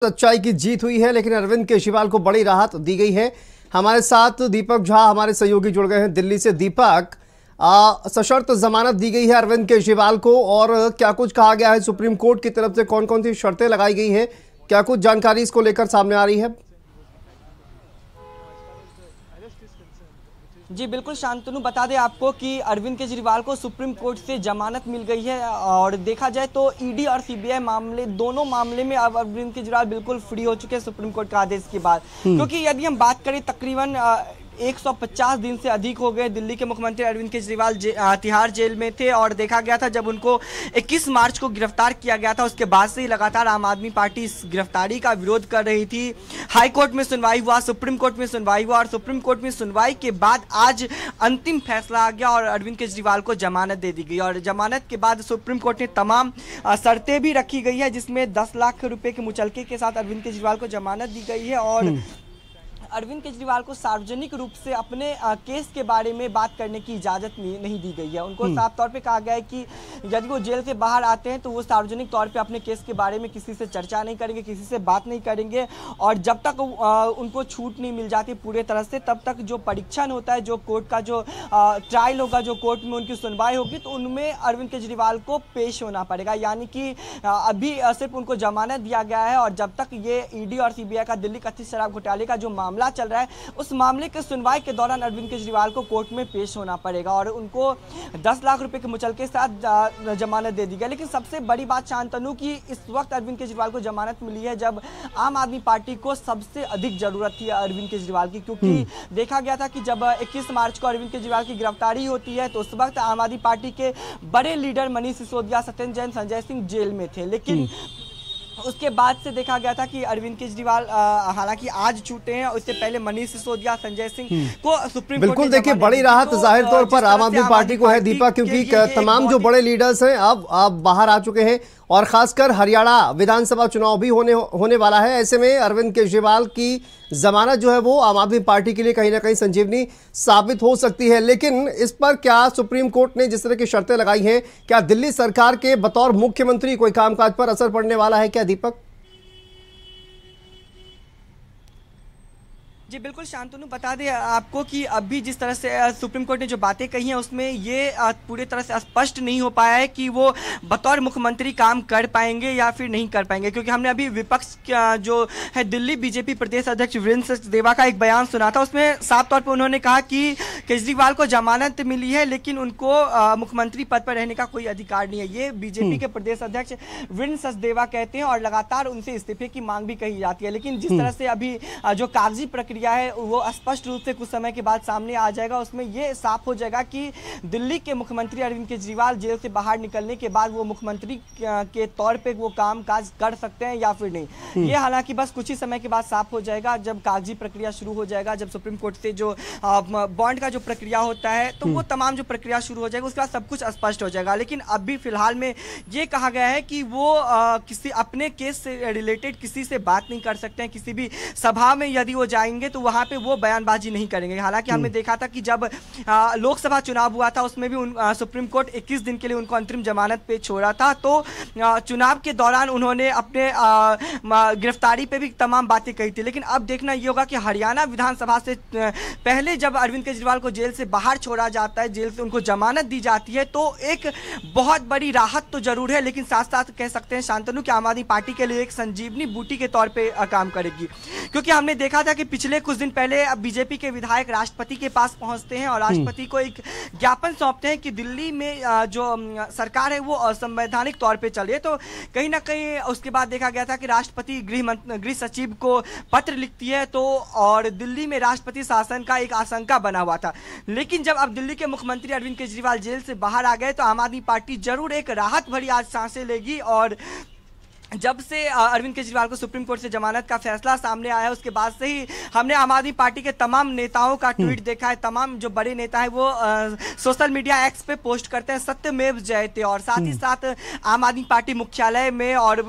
सच्चाई की जीत हुई है, लेकिन अरविंद केजरीवाल को बड़ी राहत दी गई है। हमारे साथ दीपक झा हमारे सहयोगी जुड़ गए हैं दिल्ली से। दीपक, सशर्त जमानत दी गई है अरविंद केजरीवाल को, और क्या कुछ कहा गया है सुप्रीम कोर्ट की तरफ से? कौन कौन सी शर्तें लगाई गई हैं? क्या कुछ जानकारी इसको लेकर सामने आ रही है? जी बिल्कुल शांतनु, बता दें आपको कि अरविंद केजरीवाल को सुप्रीम कोर्ट से जमानत मिल गई है। और देखा जाए तो ईडी और सीबीआई मामले, दोनों मामले में अब अरविंद केजरीवाल बिल्कुल फ्री हो चुके हैं सुप्रीम कोर्ट के आदेश के बाद। क्योंकि यदि हम बात करें, तकरीबन 150 दिन से अधिक हो गए दिल्ली के मुख्यमंत्री अरविंद केजरीवाल तिहाड़ जेल में थे। और देखा गया था जब उनको 21 मार्च को गिरफ्तार किया गया था, उसके बाद से ही लगातार आम आदमी पार्टी इस गिरफ्तारी का विरोध कर रही थी। हाई कोर्ट में सुनवाई हुआ, सुप्रीम कोर्ट में सुनवाई हुआ, और सुप्रीम कोर्ट में सुनवाई के बाद आज अंतिम फैसला आ गया और अरविंद केजरीवाल को जमानत दे दी गई। और जमानत के बाद सुप्रीम कोर्ट ने तमाम शर्तें भी रखी गई है, जिसमें 10 लाख रुपए के मुचलके के साथ अरविंद केजरीवाल को जमानत दी गई है। और अरविंद केजरीवाल को सार्वजनिक रूप से अपने केस के बारे में बात करने की इजाज़त नहीं दी गई है। उनको साफ तौर पे कहा गया है कि यदि वो जेल से बाहर आते हैं तो वो सार्वजनिक तौर पे अपने केस के बारे में किसी से चर्चा नहीं करेंगे, किसी से बात नहीं करेंगे। और जब तक उनको छूट नहीं मिल जाती पूरे तरह से, तब तक जो परीक्षण होता है, जो कोर्ट का जो ट्रायल होगा, जो कोर्ट में उनकी सुनवाई होगी, तो उनमें अरविंद केजरीवाल को पेश होना पड़ेगा। यानी कि अभी सिर्फ उनको जमानत दिया गया है, और जब तक ये ईडी और सीबीआई का दिल्ली कथित शराब घोटाले का जो मामला चल रहा है, उस मामले के सुनवाई के दौरान अरविंद केजरीवाल को कोर्ट में पेश होना पड़ेगा। और उनको 10 लाख रुपए के मुचलके के साथ जमानत दे दी गई। लेकिन सबसे बड़ी बात शांतनु की, इस वक्त अरविंद केजरीवाल को जमानत मिली है जब आम आदमी पार्टी को सबसे अधिक जरूरत थी अरविंद केजरीवाल की। क्योंकि देखा गया था कि जब 21 मार्च को अरविंद केजरीवाल की गिरफ्तारी होती है, तो उस वक्त आम आदमी पार्टी के बड़े लीडर मनीष सिसोदिया, सत्येंद्र जैन, संजय सिंह जेल में थे। लेकिन उसके बाद से देखा गया था कि अरविंद केजरीवाल हालांकि आज छूटे हैं, उससे पहले मनीष सिसोदिया, संजय सिंह को सुप्रीम कोर्ट बिल्कुल देखिए, बड़ी राहत जाहिर तौर पर आम आदमी पार्टी को है दीपक, क्योंकि तमाम जो बड़े लीडर्स हैं अब बाहर आ चुके हैं, और खासकर हरियाणा विधानसभा चुनाव भी होने वाला है। ऐसे में अरविंद केजरीवाल की जमानत जो है वो आम आदमी पार्टी के लिए कहीं ना कहीं संजीवनी साबित हो सकती है। लेकिन इस पर क्या सुप्रीम कोर्ट ने जिस तरह की शर्तें लगाई हैं, क्या दिल्ली सरकार के बतौर मुख्यमंत्री कोई कामकाज पर असर पड़ने वाला है क्या दीपक? जी बिल्कुल शांतनु, बता दें आपको कि अभी जिस तरह से सुप्रीम कोर्ट ने जो बातें कही हैं, उसमें ये पूरी तरह से स्पष्ट नहीं हो पाया है कि वो बतौर मुख्यमंत्री काम कर पाएंगे या फिर नहीं कर पाएंगे। क्योंकि हमने अभी विपक्ष जो है दिल्ली बीजेपी प्रदेश अध्यक्ष वीरेंद्र सचदेवा का एक बयान सुना था। उसमें साफ तौर पर उन्होंने कहा कि केजरीवाल को जमानत मिली है, लेकिन उनको मुख्यमंत्री पद पर रहने का कोई अधिकार नहीं है। ये बीजेपी के प्रदेश अध्यक्ष वीरेंद्र सचदेवा कहते हैं, और लगातार उनसे इस्तीफे की मांग भी कही जाती है। लेकिन जिस तरह से अभी जो कागजी प्रक्रिया है वो स्पष्ट रूप से कुछ समय के बाद सामने आ जाएगा। उसमें ये साफ हो जाएगा कि दिल्ली के मुख्यमंत्री अरविंद केजरीवाल जेल से बाहर निकलने के बाद वो मुख्यमंत्री के तौर पे वो काम काज कर सकते हैं या फिर नहीं। ये हालांकि बस कुछ ही समय के बाद साफ हो जाएगा, जब कागजी प्रक्रिया शुरू हो जाएगा, जब सुप्रीम कोर्ट से जो बॉन्ड का जो प्रक्रिया होता है, तो वो तमाम जो प्रक्रिया शुरू हो जाएगा, उसके बाद सब कुछ स्पष्ट हो जाएगा। लेकिन अभी फिलहाल में ये कहा गया है कि वो किसी अपने केस से रिलेटेड किसी से बात नहीं कर सकते हैं। किसी भी सभा में यदि वो जाएंगे तो वहां पे वो बयानबाजी नहीं करेंगे। हालांकि हमने देखा था कि जब लोकसभा चुनाव हुआ था, उसमें भी सुप्रीम कोर्ट 21 दिन के लिए उनको अंतरिम जमानत पे छोड़ा था। तो चुनाव के दौरान उन्होंने अपने गिरफ्तारी पे भी तमाम बातें कही थी। लेकिन अब देखना ये होगा कि हरियाणा विधानसभा से पहले जब अरविंद केजरीवाल को जेल से बाहर छोड़ा जाता है, जेल से उनको जमानत दी जाती है, तो एक बहुत बड़ी राहत तो जरूर है, लेकिन साथ साथ कह सकते हैं शांतनु कि आम आदमी पार्टी के लिए एक संजीवनी बूटी के तौर पर काम करेगी। क्योंकि हमने देखा था कि पिछले कुछ दिन पहले अब बीजेपी के विधायक राष्ट्रपति के पास पहुंचते हैं और राष्ट्रपति को एक ज्ञापन सौंपते हैं कि दिल्ली में जो सरकार है वो असंवैधानिक तौर पे चल रही है। तो कहीं ना कहीं उसके बाद देखा गया था कि राष्ट्रपति गृह सचिव को पत्र लिखती है, तो और दिल्ली में राष्ट्रपति शासन का एक आशंका बना हुआ था। लेकिन जब अब दिल्ली के मुख्यमंत्री अरविंद केजरीवाल जेल से बाहर आ गए, तो आम आदमी पार्टी जरूर एक राहत भरी आज सांसें लेगी। और जब से अरविंद केजरीवाल को सुप्रीम कोर्ट से जमानत का फैसला सामने आया है, उसके बाद से ही हमने आम आदमी पार्टी के तमाम नेताओं का ट्वीट देखा है। तमाम जो बड़े नेता है वो सोशल मीडिया एक्स पे पोस्ट करते हैं सत्यमेव जयते, और साथ ही साथ आम आदमी पार्टी मुख्यालय में और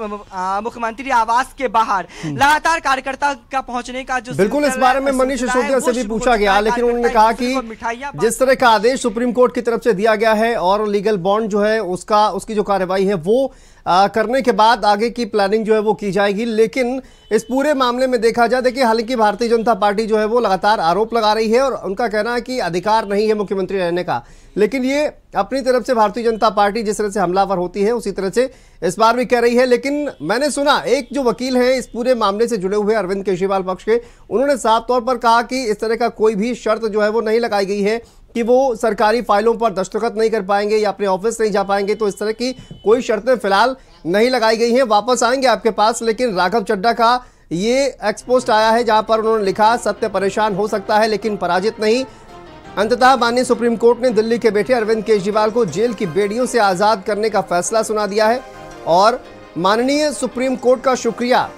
मुख्यमंत्री आवास के बाहर लगातार कार्यकर्ता का पहुंचने का जो बिल्कुल इस बारे में मनीष सिसोदिया से भी पूछा गया, लेकिन उन्होंने कहा कि जिस तरह का आदेश सुप्रीम कोर्ट की तरफ से दिया गया है और लीगल बॉन्ड जो है उसकी जो कार्रवाई है वो करने के बाद आगे की प्लानिंग जो है वो की जाएगी। लेकिन इस पूरे मामले में देखा जाए, देखिए हालांकि भारतीय जनता पार्टी जो है वो लगातार आरोप लगा रही है और उनका कहना है कि अधिकार नहीं है मुख्यमंत्री रहने का, लेकिन ये अपनी तरफ से भारतीय जनता पार्टी जिस तरह से हमलावर होती है उसी तरह से इस बार भी कह रही है। लेकिन मैंने सुना एक जो वकील हैं इस पूरे मामले से जुड़े हुए अरविंद केजरीवाल पक्ष के, उन्होंने साफ तौर पर कहा कि इस तरह का कोई भी शर्त जो है वो नहीं लगाई गई है कि वो सरकारी फाइलों पर दस्तखत नहीं कर पाएंगे या अपने ऑफिस नहीं जा पाएंगे। तो इस तरह की कोई शर्तें फिलहाल नहीं लगाई गई हैं। वापस आएंगे आपके पास, लेकिन राघव चड्ढा का ये एक्सपोस्ट आया है जहां पर उन्होंने लिखा, सत्य परेशान हो सकता है लेकिन पराजित नहीं। अंततः माननीय सुप्रीम कोर्ट ने दिल्ली के बेटे अरविंद केजरीवाल को जेल की बेड़ियों से आजाद करने का फैसला सुना दिया है और माननीय सुप्रीम कोर्ट का शुक्रिया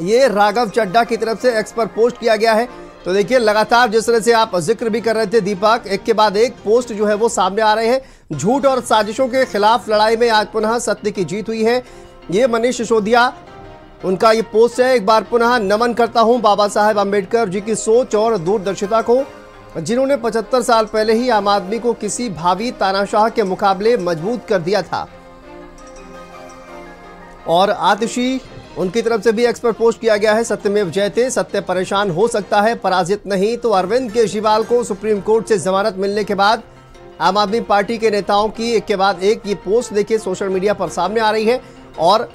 ये राघव चड्ढा की तरफ से एक्स पर पोस्ट किया गया है। तो देखिए लगातार जिस तरह से आप जिक्र भी कर रहे थे दीपक, एक के बाद एक पोस्ट जो है वो सामने आ रहे हैं। झूठ और साजिशों के खिलाफ लड़ाई में आज पुनः सत्य की जीत हुई है। ये मनीष सिसोदिया उनका ये पोस्ट है। एक बार पुनः नमन करता हूं बाबा साहेब अम्बेडकर जी की सोच और दूरदर्शिता को, जिन्होंने 75 साल पहले ही आम आदमी को किसी भावी तानाशाह के मुकाबले मजबूत कर दिया था। और आतिशी उनकी तरफ से भी एक्स पर पोस्ट किया गया है, सत्यमेव जयते, सत्य परेशान हो सकता है पराजित नहीं। तो अरविंद केजरीवाल को सुप्रीम कोर्ट से जमानत मिलने के बाद आम आदमी पार्टी के नेताओं की एक के बाद एक ये पोस्ट देखिए सोशल मीडिया पर सामने आ रही है और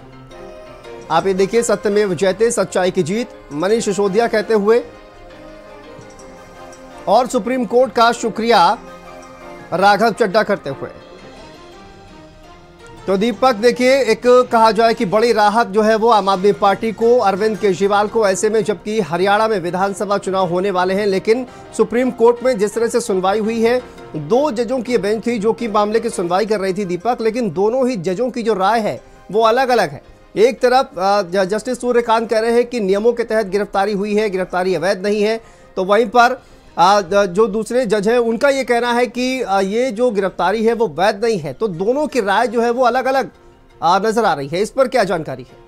आप ये देखिए, सत्यमेव जयते, सच्चाई की जीत, मनीष सिसोदिया कहते हुए और सुप्रीम कोर्ट का शुक्रिया राघव चड्ढा करते हुए। तो दीपक देखिए, एक कहा जाए कि बड़ी राहत जो है वो आम आदमी पार्टी को, अरविंद केजरीवाल को, ऐसे में जबकि हरियाणा में विधानसभा चुनाव होने वाले हैं, लेकिन सुप्रीम कोर्ट में जिस तरह से सुनवाई हुई है, 2 जजों की बेंच थी जो कि मामले की सुनवाई कर रही थी दीपक, लेकिन दोनों ही जजों की जो राय है वो अलग अलग है। एक तरफ जस्टिस सूर्यकांत कह रहे हैं कि नियमों के तहत गिरफ्तारी हुई है, गिरफ्तारी अवैध नहीं है, तो वहीं पर जो दूसरे जज हैं उनका ये कहना है कि ये जो गिरफ्तारी है वो वैध नहीं है। तो दोनों की राय जो है वो अलग अलग नजर आ रही है। इस पर क्या जानकारी है?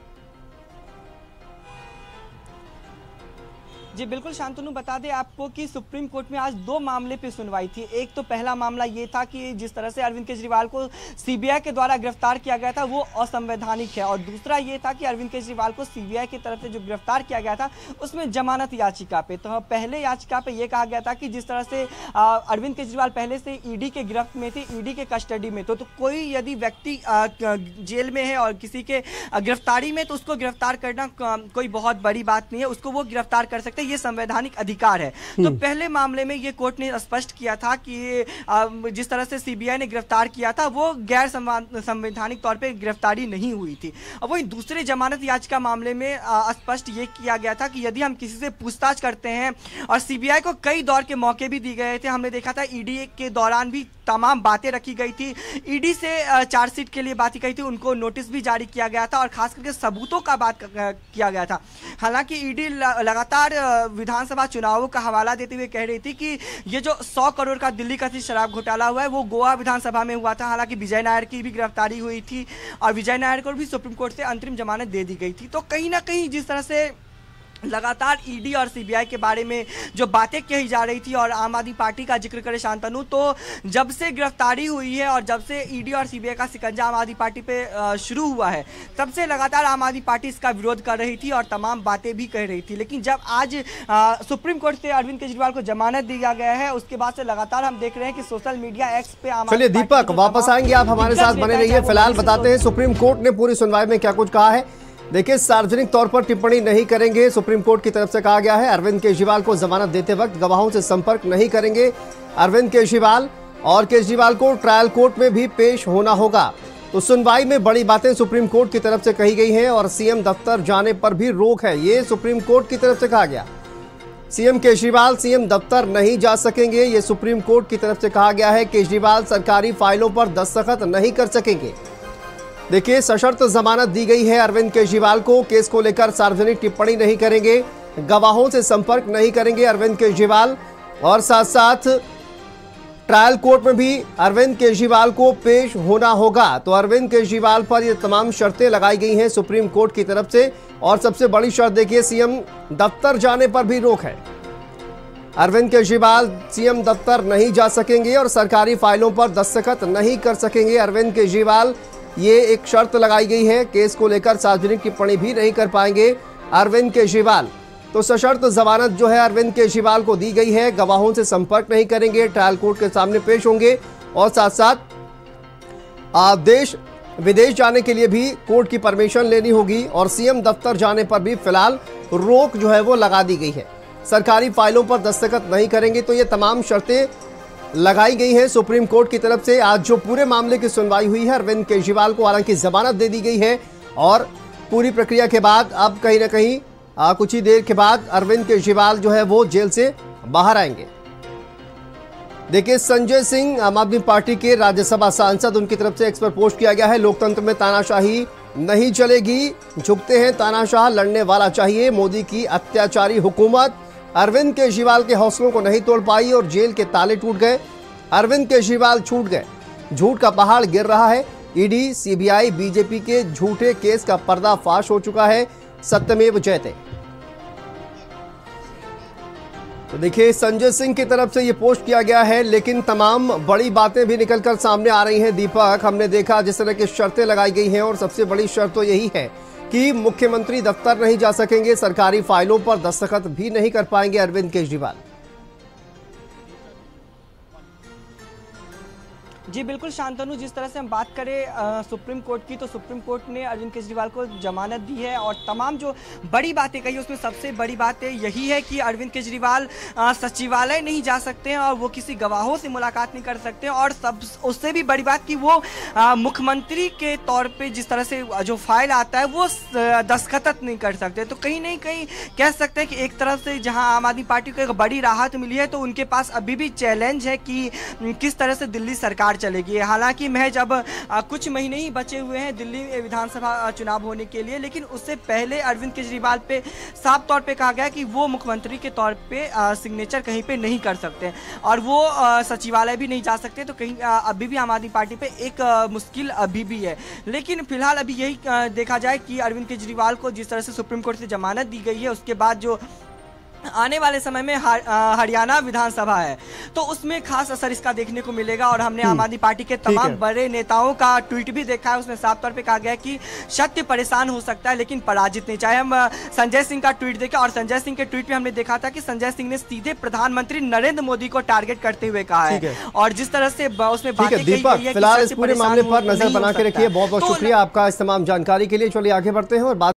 जी बिल्कुल शांतनु, बता दें आपको कि सुप्रीम कोर्ट में आज 2 मामले पे सुनवाई थी। एक तो पहला मामला ये था कि जिस तरह से अरविंद केजरीवाल को सीबीआई के द्वारा गिरफ्तार किया गया था वो असंवैधानिक है, और दूसरा ये था कि अरविंद केजरीवाल को सीबीआई की तरफ से जो गिरफ्तार किया गया था उसमें जमानत याचिका पे। तो पहले याचिका पे ये कहा गया था कि जिस तरह से अरविंद केजरीवाल पहले से ईडी के गिरफ्त में थे, ईडी के कस्टडी में, तो कोई यदि व्यक्ति जेल में है और किसी के गिरफ्तारी में, तो उसको गिरफ्तार करना कोई बहुत बड़ी बात नहीं है, उसको वो गिरफ्तार कर सकते, ये संवैधानिक अधिकार है। तो पहले मामले में ये कोर्ट ने स्पष्ट किया था कि जिस तरह से सीबीआई ने गिरफ्तार किया था वो गैर संवैधानिक तौर पे गिरफ्तारी नहीं हुई थी। अब वही दूसरे जमानत याचिका मामले में स्पष्ट ये किया गया था कि यदि हम किसी से पूछताछ करते हैं, और सीबीआई को कई दौर के मौके भी दिए गए थे, हमने देखा था ईडी के दौरान भी तमाम बातें रखी गई थी, ईडी से चार्जशीट के लिए बातें कही थी, उनको नोटिस भी जारी किया गया था और खास करके सबूतों का बात किया गया था। हालांकि ईडी लगातार विधानसभा चुनावों का हवाला देते हुए कह रही थी कि ये जो 100 करोड़ का दिल्ली का शराब घोटाला हुआ है वो गोवा विधानसभा में हुआ था। हालांकि विजय नायर की भी गिरफ्तारी हुई थी और विजय नायर को भी सुप्रीम कोर्ट से अंतरिम जमानत दे दी गई थी। तो कहीं ना कहीं जिस तरह से लगातार ईडी और सीबीआई के बारे में जो बातें कही जा रही थी, और आम आदमी पार्टी का जिक्र करें शांतनु, तो जब से गिरफ्तारी हुई है और जब से ईडी और सीबीआई का शिकंजा आम आदमी पार्टी पे शुरू हुआ है, तब से लगातार आम आदमी पार्टी इसका विरोध कर रही थी और तमाम बातें भी कह रही थी। लेकिन जब आज सुप्रीम कोर्ट से अरविंद केजरीवाल को जमानत दिया गया है, उसके बाद से लगातार हम देख रहे हैं कि सोशल मीडिया एक्स पे आम चलिए दीपक वापस आएंगे, आप हमारे साथ बने रहिए। फिलहाल बताते हैं सुप्रीम कोर्ट ने पूरी सुनवाई में क्या कुछ कहा है। देखिए, सार्वजनिक तौर पर टिप्पणी नहीं करेंगे, सुप्रीम कोर्ट की तरफ से कहा गया है। अरविंद केजरीवाल को जमानत देते वक्त गवाहों से संपर्क नहीं करेंगे अरविंद केजरीवाल, और केजरीवाल को ट्रायल कोर्ट में भी पेश होना होगा। तो सुनवाई में बड़ी बातें सुप्रीम कोर्ट की तरफ से कही गई हैं और सीएम दफ्तर जाने पर भी रोक है, ये सुप्रीम कोर्ट की तरफ से कहा गया। सीएम केजरीवाल सीएम दफ्तर नहीं जा सकेंगे, ये सुप्रीम कोर्ट की तरफ से कहा गया है। केजरीवाल सरकारी फाइलों पर दस्तखत नहीं कर सकेंगे। देखिए, सशर्त जमानत दी गई है अरविंद केजरीवाल को, केस को लेकर सार्वजनिक टिप्पणी नहीं करेंगे, गवाहों से संपर्क नहीं करेंगे अरविंद केजरीवाल, और साथ साथ ट्रायल कोर्ट में भी अरविंद केजरीवाल को पेश होना होगा। तो अरविंद केजरीवाल पर ये तमाम शर्तें लगाई गई हैं सुप्रीम कोर्ट की तरफ से, और सबसे बड़ी शर्त देखिए, सीएम दफ्तर जाने पर भी रोक है। अरविंद केजरीवाल सीएम दफ्तर नहीं जा सकेंगे और सरकारी फाइलों पर दस्तखत नहीं कर सकेंगे अरविंद केजरीवाल, ये एक शर्त लगाई गई है, केस को लेकर सार्वजनिक टिप्पणी भी नहीं कर पाएंगे अरविंद केजरीवाल। तो सशर्त जमानत जो है अरविंद केजरीवाल को दी गई है, गवाहों से संपर्क नहीं करेंगे, ट्रायल कोर्ट के सामने पेश होंगे और साथ साथ देश विदेश जाने के लिए भी कोर्ट की परमिशन लेनी होगी और सीएम दफ्तर जाने पर भी फिलहाल रोक जो है वो लगा दी गई है। सरकारी फाइलों पर दस्तखत नहीं करेंगे। तो ये तमाम शर्तें लगाई गई हैं सुप्रीम कोर्ट की तरफ से। आज जो पूरे मामले की सुनवाई हुई है, अरविंद केजरीवाल को हालांकि जमानत दे दी गई है और पूरी प्रक्रिया के बाद अब कहीं ना कहीं कुछ ही देर के बाद अरविंद केजरीवाल जो है वो जेल से बाहर आएंगे। देखिए, संजय सिंह आम आदमी पार्टी के राज्यसभा सांसद, उनकी तरफ से एक्स पर पोस्ट किया गया है। लोकतंत्र में तानाशाही नहीं चलेगी, झुकते हैं तानाशाह, लड़ने वाला चाहिए, मोदी की अत्याचारी हुकूमत अरविंद केजरीवाल के हौसलों को नहीं तोड़ पाई और जेल के ताले टूट गए। अरविंद केजरीवाल छूट गए, झूठ का पहाड़ गिर रहा है। ईडी, सीबीआई, बीजेपी के झूठे केस का पर्दाफाश हो चुका है। सत्यमेव जयते। तो देखिए, संजय सिंह की तरफ से ये पोस्ट किया गया है, लेकिन तमाम बड़ी बातें भी निकलकर सामने आ रही हैं। दीपक, हमने देखा जिस तरह की शर्तें लगाई गई हैं और सबसे बड़ी शर्त तो यही है कि मुख्यमंत्री दफ्तर नहीं जा सकेंगे, सरकारी फाइलों पर दस्तखत भी नहीं कर पाएंगे अरविंद केजरीवाल। जी बिल्कुल शांतनु, जिस तरह से हम बात करें सुप्रीम कोर्ट की, तो सुप्रीम कोर्ट ने अरविंद केजरीवाल को जमानत दी है और तमाम जो बड़ी बातें कही उसमें सबसे बड़ी बात यही है कि अरविंद केजरीवाल सचिवालय नहीं जा सकते हैं और वो किसी गवाहों से मुलाकात नहीं कर सकते हैं और सब उससे भी बड़ी बात कि वो मुख्यमंत्री के तौर पे जिस तरह से जो फाइल आता है वो दस्तखत नहीं कर सकते। तो कहीं नहीं कहीं कह सकते हैं कि एक तरफ से जहाँ आम आदमी पार्टी को एक बड़ी राहत मिली है, तो उनके पास अभी भी चैलेंज है कि किस तरह से दिल्ली सरकार चलेगी। हालांकि महज अब कुछ महीने ही बचे हुए हैं दिल्ली विधानसभा चुनाव होने के लिए, लेकिन उससे पहले अरविंद केजरीवाल पे साफ तौर पे कहा गया कि वो मुख्यमंत्री के तौर पे सिग्नेचर कहीं पे नहीं कर सकते और वो सचिवालय भी नहीं जा सकते। तो कहीं अभी भी आम आदमी पार्टी पे एक मुश्किल अभी भी है। लेकिन फिलहाल अभी यही देखा जाए कि अरविंद केजरीवाल को जिस तरह से सुप्रीम कोर्ट से जमानत दी गई है, उसके बाद जो आने वाले समय में हरियाणा विधानसभा है तो उसमें खास असर इसका देखने को मिलेगा। और हमने आम आदमी पार्टी के तमाम बड़े नेताओं का ट्वीट भी देखा है, उसमें साफ तौर पे कहा गया है कि सत्य परेशान हो सकता है लेकिन पराजित नहीं। चाहे हम संजय सिंह का ट्वीट देखें, और संजय सिंह के ट्वीट में हमने देखा था कि संजय सिंह ने सीधे प्रधानमंत्री नरेंद्र मोदी को टारगेट करते हुए कहा है और जिस तरह से उसमें बातें कही गई है। फिलहाल इस पूरे मामले पर नजर बना के रखिए। बहुत बहुत शुक्रिया आपका इस तमाम जानकारी के लिए। चलिए आगे बढ़ते हैं और बात